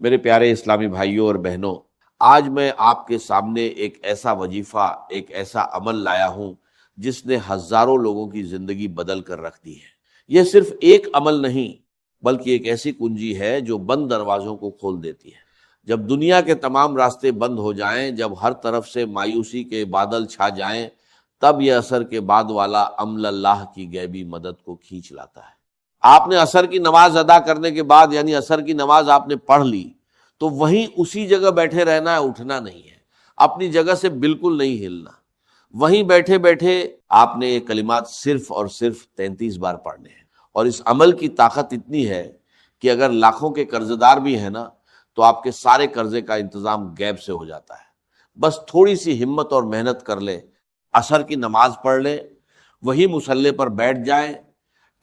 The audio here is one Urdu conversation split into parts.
میرے پیارے اسلامی بھائیوں اور بہنوں، آج میں آپ کے سامنے ایک ایسا وظیفہ، ایک ایسا عمل لایا ہوں جس نے ہزاروں لوگوں کی زندگی بدل کر رکھ دی ہے۔ یہ صرف ایک عمل نہیں بلکہ ایک ایسی کنجی ہے جو بند دروازوں کو کھول دیتی ہے۔ جب دنیا کے تمام راستے بند ہو جائیں، جب ہر طرف سے مایوسی کے بادل چھا جائیں، تب یہ عصر کے بعد والا عمل اللہ کی غیبی مدد کو کھینچ لاتا ہے۔ آپ نے عصر کی نماز ادا کرنے کے بعد، یعنی عصر کی نماز آپ نے پڑھ لی، تو وہیں اسی جگہ بیٹھے رہنا ہے، اٹھنا نہیں ہے، اپنی جگہ سے بالکل نہیں ہلنا۔ وہیں بیٹھے بیٹھے آپ نے یہ کلمات صرف اور صرف 33 بار پڑھنے ہیں، اور اس عمل کی طاقت اتنی ہے کہ اگر لاکھوں کے قرض دار بھی ہیں نا، تو آپ کے سارے قرضے کا انتظام غیب سے ہو جاتا ہے۔ بس تھوڑی سی ہمت اور محنت کر لیں، عصر کی نماز پڑھ لیں، وہی مصلی پر بیٹھ جائیں،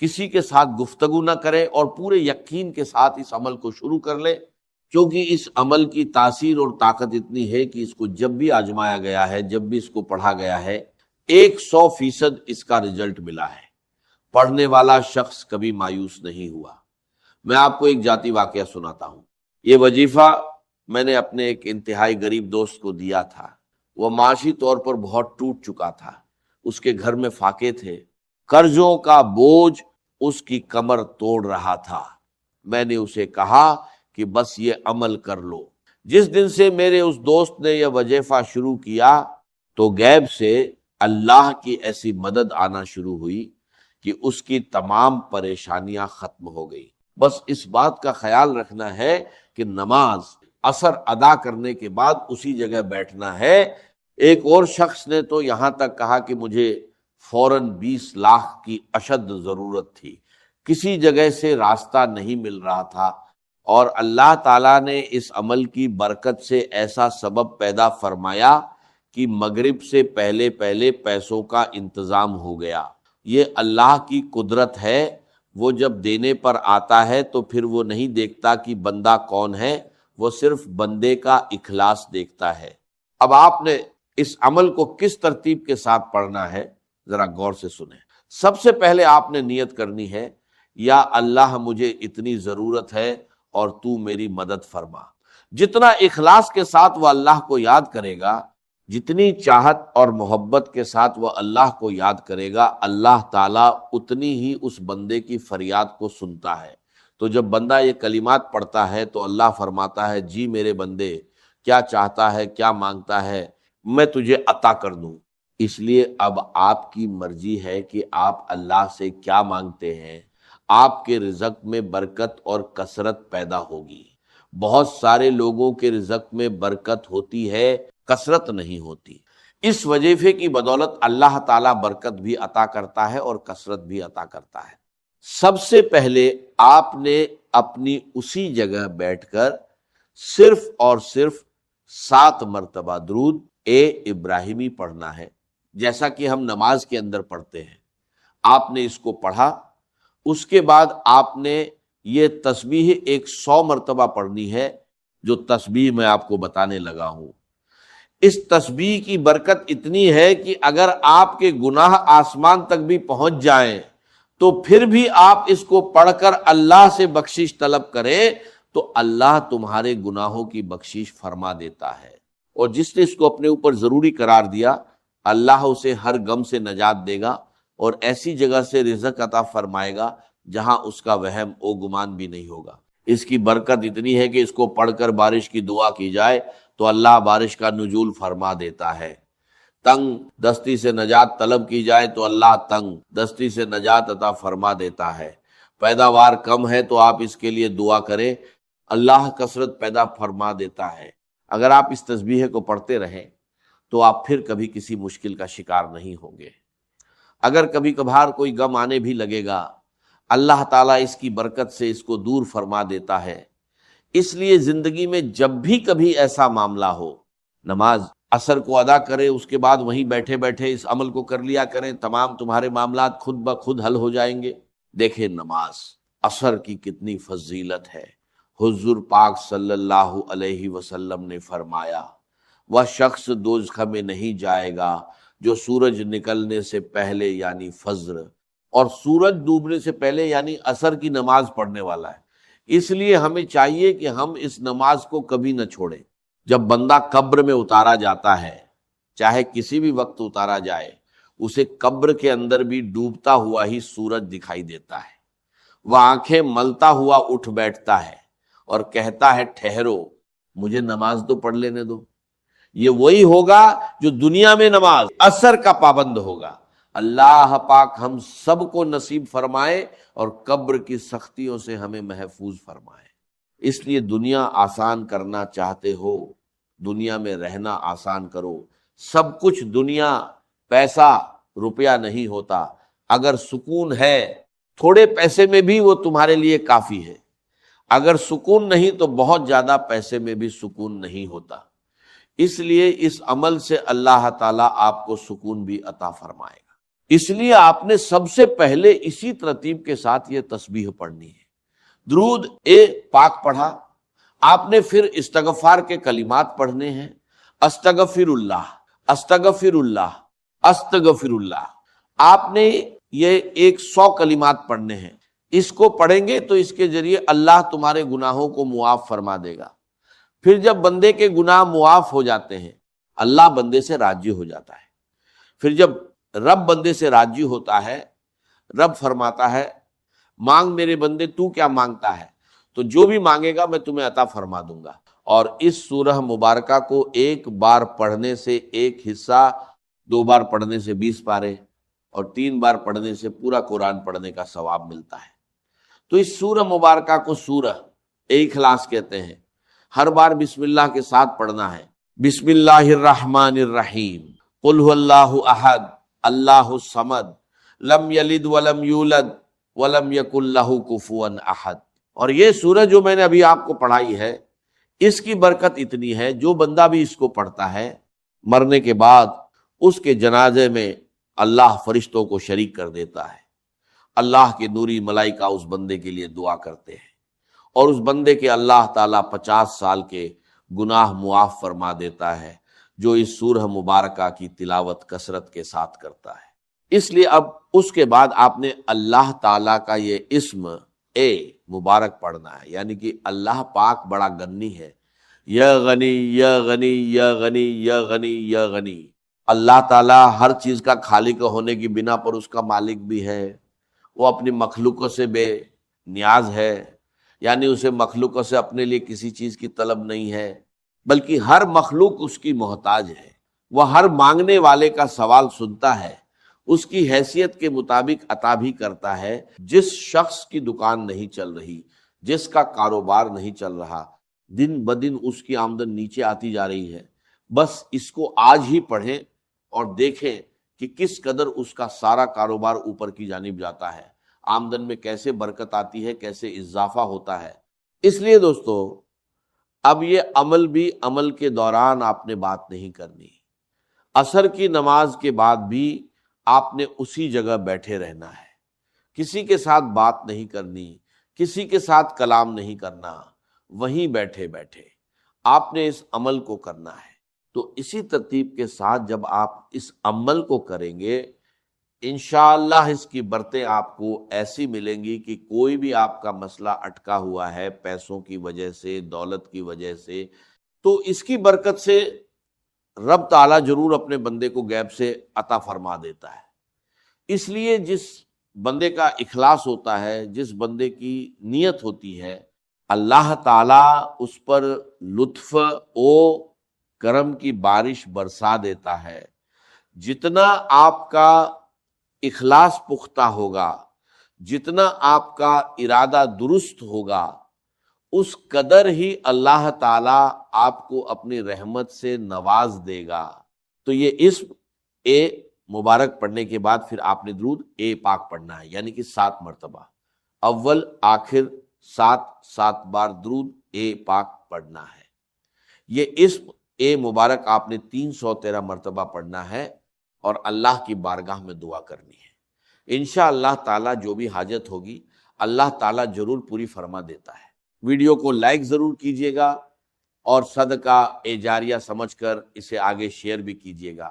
کسی کے ساتھ گفتگو نہ کریں، اور پورے یقین کے ساتھ اس عمل کو شروع کر لیں، کیونکہ اس عمل کی تاثیر اور طاقت اتنی ہے کہ اس کو جب بھی آزمایا گیا ہے، جب بھی اس کو پڑھا گیا ہے، 100% اس کا رزلٹ ملا ہے۔ پڑھنے والا شخص کبھی مایوس نہیں ہوا۔ میں آپ کو ایک ذاتی واقعہ سناتا ہوں۔ یہ وظیفہ میں نے اپنے ایک انتہائی غریب دوست کو دیا تھا۔ وہ معاشی طور پر بہت ٹوٹ چکا تھا، اس کے گھر میں فاقے تھے، قرضوں کا بوجھ اس کی کمر توڑ رہا تھا۔ میں نے اسے کہا کہ بس یہ عمل کر لو۔ جس دن سے میرے اس دوست نے یہ وظیفہ شروع کیا تو غیب سے اللہ کی ایسی مدد آنا شروع ہوئی کہ اس کی تمام پریشانیاں ختم ہو گئی۔ بس اس بات کا خیال رکھنا ہے کہ نماز عصر ادا کرنے کے بعد اسی جگہ بیٹھنا ہے۔ ایک اور شخص نے تو یہاں تک کہا کہ مجھے فوراً 20 لاکھ کی اشد ضرورت تھی، کسی جگہ سے راستہ نہیں مل رہا تھا، اور اللہ تعالیٰ نے اس عمل کی برکت سے ایسا سبب پیدا فرمایا کہ مغرب سے پہلے پہلے پیسوں کا انتظام ہو گیا۔ یہ اللہ کی قدرت ہے، وہ جب دینے پر آتا ہے تو پھر وہ نہیں دیکھتا کہ بندہ کون ہے، وہ صرف بندے کا اخلاص دیکھتا ہے۔ اب آپ نے اس عمل کو کس ترتیب کے ساتھ پڑھنا ہے، ذرا غور سے سنیں۔ سب سے پہلے آپ نے نیت کرنی ہے، یا اللہ مجھے اتنی ضرورت ہے اور تو میری مدد فرما۔ جتنا اخلاص کے ساتھ وہ اللہ کو یاد کرے گا، جتنی چاہت اور محبت کے ساتھ وہ اللہ کو یاد کرے گا، اللہ تعالیٰ اتنی ہی اس بندے کی فریاد کو سنتا ہے۔ تو جب بندہ یہ کلمات پڑھتا ہے تو اللہ فرماتا ہے، جی میرے بندے کیا چاہتا ہے، کیا مانگتا ہے، میں تجھے عطا کر دوں۔ اس لیے اب آپ کی مرضی ہے کہ آپ اللہ سے کیا مانگتے ہیں۔ آپ کے رزق میں برکت اور کثرت پیدا ہوگی۔ بہت سارے لوگوں کے رزق میں برکت ہوتی ہے، کثرت نہیں ہوتی۔ اس وظیفے کی بدولت اللہ تعالیٰ برکت بھی عطا کرتا ہے اور کثرت بھی عطا کرتا ہے۔ سب سے پہلے آپ نے اپنی اسی جگہ بیٹھ کر صرف اور صرف 7 مرتبہ درود ابراہیمی پڑھنا ہے، جیسا کہ ہم نماز کے اندر پڑھتے ہیں۔ آپ نے اس کو پڑھا، اس کے بعد آپ نے یہ تسبیح 100 مرتبہ پڑھنی ہے، جو تسبیح میں آپ کو بتانے لگا ہوں۔ اس تسبیح کی برکت اتنی ہے کہ اگر آپ کے گناہ آسمان تک بھی پہنچ جائیں تو پھر بھی آپ اس کو پڑھ کر اللہ سے بخشش طلب کریں تو اللہ تمہارے گناہوں کی بخشش فرما دیتا ہے۔ اور جس نے اس کو اپنے اوپر ضروری قرار دیا، اللہ اسے ہر غم سے نجات دے گا اور ایسی جگہ سے رزق عطا فرمائے گا جہاں اس کا وہم و گمان بھی نہیں ہوگا۔ اس کی برکت اتنی ہے کہ اس کو پڑھ کر بارش کی دعا کی جائے تو اللہ بارش کا نزول فرما دیتا ہے۔ تنگ دستی سے نجات طلب کی جائے تو اللہ تنگ دستی سے نجات عطا فرما دیتا ہے۔ پیداوار کم ہے تو آپ اس کے لیے دعا کریں، اللہ کثرت پیدا فرما دیتا ہے۔ اگر آپ اس تسبیح کو پڑھتے رہیں تو آپ پھر کبھی کسی مشکل کا شکار نہیں ہوں گے۔ اگر کبھی کبھار کوئی غم آنے بھی لگے گا، اللہ تعالیٰ اس کی برکت سے اس کو دور فرما دیتا ہے۔ اس لیے زندگی میں جب بھی کبھی ایسا معاملہ ہو، نماز عصر کو ادا کرے، اس کے بعد وہیں بیٹھے بیٹھے اس عمل کو کر لیا کریں، تمام تمہارے معاملات خود بخود حل ہو جائیں گے۔ دیکھیں نماز عصر کی کتنی فضیلت ہے۔ حضور پاک صلی اللہ علیہ وسلم نے فرمایا، وہ شخص دوزخ میں نہیں جائے گا جو سورج نکلنے سے پہلے یعنی فجر اور سورج ڈوبنے سے پہلے یعنی عصر کی نماز پڑھنے والا ہے۔ اس لیے ہمیں چاہیے کہ ہم اس نماز کو کبھی نہ چھوڑیں۔ جب بندہ قبر میں اتارا جاتا ہے، چاہے کسی بھی وقت اتارا جائے، اسے قبر کے اندر بھی ڈوبتا ہوا ہی سورج دکھائی دیتا ہے۔ وہ آنکھیں ملتا ہوا اٹھ بیٹھتا ہے اور کہتا ہے ٹھہرو، مجھے نماز تو پڑھ لینے دو۔ یہ وہی ہوگا جو دنیا میں نماز اثر کا پابند ہوگا۔ اللہ پاک ہم سب کو نصیب فرمائے اور قبر کی سختیوں سے ہمیں محفوظ فرمائے۔ اس لیے دنیا آسان کرنا چاہتے ہو، دنیا میں رہنا آسان کرو۔ سب کچھ دنیا پیسہ روپیہ نہیں ہوتا، اگر سکون ہے تھوڑے پیسے میں بھی وہ تمہارے لیے کافی ہے، اگر سکون نہیں تو بہت زیادہ پیسے میں بھی سکون نہیں ہوتا۔ اس لیے اس عمل سے اللہ تعالیٰ آپ کو سکون بھی عطا فرمائے گا۔ اس لیے آپ نے سب سے پہلے اسی ترتیب کے ساتھ یہ تسبیح پڑھنی ہے۔ درود پاک پڑھا، آپ نے پھر استغفار کے کلمات پڑھنے ہیں۔ استغفر اللہ، استغفر اللہ، استغفر اللہ۔ آپ نے یہ 100 کلمات پڑھنے ہیں۔ اس کو پڑھیں گے تو اس کے ذریعے اللہ تمہارے گناہوں کو معاف فرما دے گا۔ پھر جب بندے کے گناہ معاف ہو جاتے ہیں، اللہ بندے سے راضی ہو جاتا ہے۔ پھر جب رب بندے سے راضی ہوتا ہے، رب فرماتا ہے مانگ میرے بندے تو کیا مانگتا ہے، تو جو بھی مانگے گا میں تمہیں عطا فرما دوں گا۔ اور اس سورہ مبارکہ کو ایک بار پڑھنے سے ایک حصہ، 2 بار پڑھنے سے 20 پارے، اور 3 بار پڑھنے سے پورا قرآن پڑھنے کا ثواب ملتا ہے۔ تو اس سورہ مبارکہ کو سورہ اخلاص کہتے ہیں۔ ہر بار بسم اللہ کے ساتھ پڑھنا ہے۔ بسم اللہ الرحمن الرحیم، قل هو اللہ احد اللہ الصمد لم یلد ولم یولد ولم یکن لہ کفوا احد۔ اور یہ سورہ جو میں نے ابھی آپ کو پڑھائی ہے، اس کی برکت اتنی ہے، جو بندہ بھی اس کو پڑھتا ہے مرنے کے بعد اس کے جنازے میں اللہ فرشتوں کو شریک کر دیتا ہے۔ اللہ کے نوری ملائکہ اس بندے کے لیے دعا کرتے ہیں، اور اس بندے کے اللہ تعالیٰ 50 سال کے گناہ معاف فرما دیتا ہے، جو اس سورہ مبارکہ کی تلاوت کثرت کے ساتھ کرتا ہے۔ اس لیے اب اس کے بعد آپ نے اللہ تعالیٰ کا یہ اسم مبارک پڑھنا ہے، یعنی کہ اللہ پاک بڑا غنی ہے۔ یا غنی یا غنی یا غنی یا غنی یا غنی۔ اللہ تعالیٰ ہر چیز کا خالق ہونے کی بنا پر اس کا مالک بھی ہے۔ وہ اپنی مخلوقوں سے بے نیاز ہے، یعنی اسے مخلوقوں سے اپنے لیے کسی چیز کی طلب نہیں ہے، بلکہ ہر مخلوق اس کی محتاج ہے۔ وہ ہر مانگنے والے کا سوال سنتا ہے، اس کی حیثیت کے مطابق عطا بھی کرتا ہے۔ جس شخص کی دکان نہیں چل رہی، جس کا کاروبار نہیں چل رہا، دن بدن اس کی آمدن نیچے آتی جا رہی ہے، بس اس کو آج ہی پڑھیں اور دیکھیں کہ کس قدر اس کا سارا کاروبار اوپر کی جانب جاتا ہے، آمدن میں کیسے برکت آتی ہے، کیسے اضافہ ہوتا ہے۔ اس لیے دوستو، اب یہ عمل بھی عمل کے دوران آپ نے بات نہیں کرنی۔ عصر کی نماز کے بعد بھی آپ نے اسی جگہ بیٹھے رہنا ہے، کسی کے ساتھ بات نہیں کرنی، کسی کے ساتھ کلام نہیں کرنا، وہیں بیٹھے بیٹھے آپ نے اس عمل کو کرنا ہے۔ تو اسی ترتیب کے ساتھ جب آپ اس عمل کو کریں گے، انشاءاللہ اس کی برتیں آپ کو ایسی ملیں گی کہ کوئی بھی آپ کا مسئلہ اٹکا ہوا ہے پیسوں کی وجہ سے، دولت کی وجہ سے، تو اس کی برکت سے رب تعالیٰ ضرور اپنے بندے کو غیب سے عطا فرما دیتا ہے۔ اس لیے جس بندے کا اخلاص ہوتا ہے، جس بندے کی نیت ہوتی ہے، اللہ تعالیٰ اس پر لطف و کرم کی بارش برسا دیتا ہے۔ جتنا آپ کا اخلاص پختہ ہوگا، جتنا آپ کا ارادہ درست ہوگا، اس قدر ہی اللہ تعالیٰ آپ کو اپنی رحمت سے نواز دے گا۔ تو یہ اسم مبارک پڑھنے کے بعد پھر آپ نے درود پاک پڑھنا ہے، یعنی کہ 7 مرتبہ، اول آخر 7 بار درود پاک پڑھنا ہے۔ یہ اسم مبارک آپ نے 313 مرتبہ پڑھنا ہے اور اللہ کی بارگاہ میں دعا کرنی ہے۔ انشاءاللہ تعالیٰ جو بھی حاجت ہوگی اللہ تعالیٰ ضرور پوری فرما دیتا ہے۔ ویڈیو کو لائک ضرور کیجیے گا اور صدقہ جاریہ سمجھ کر اسے آگے شیئر بھی کیجیے گا۔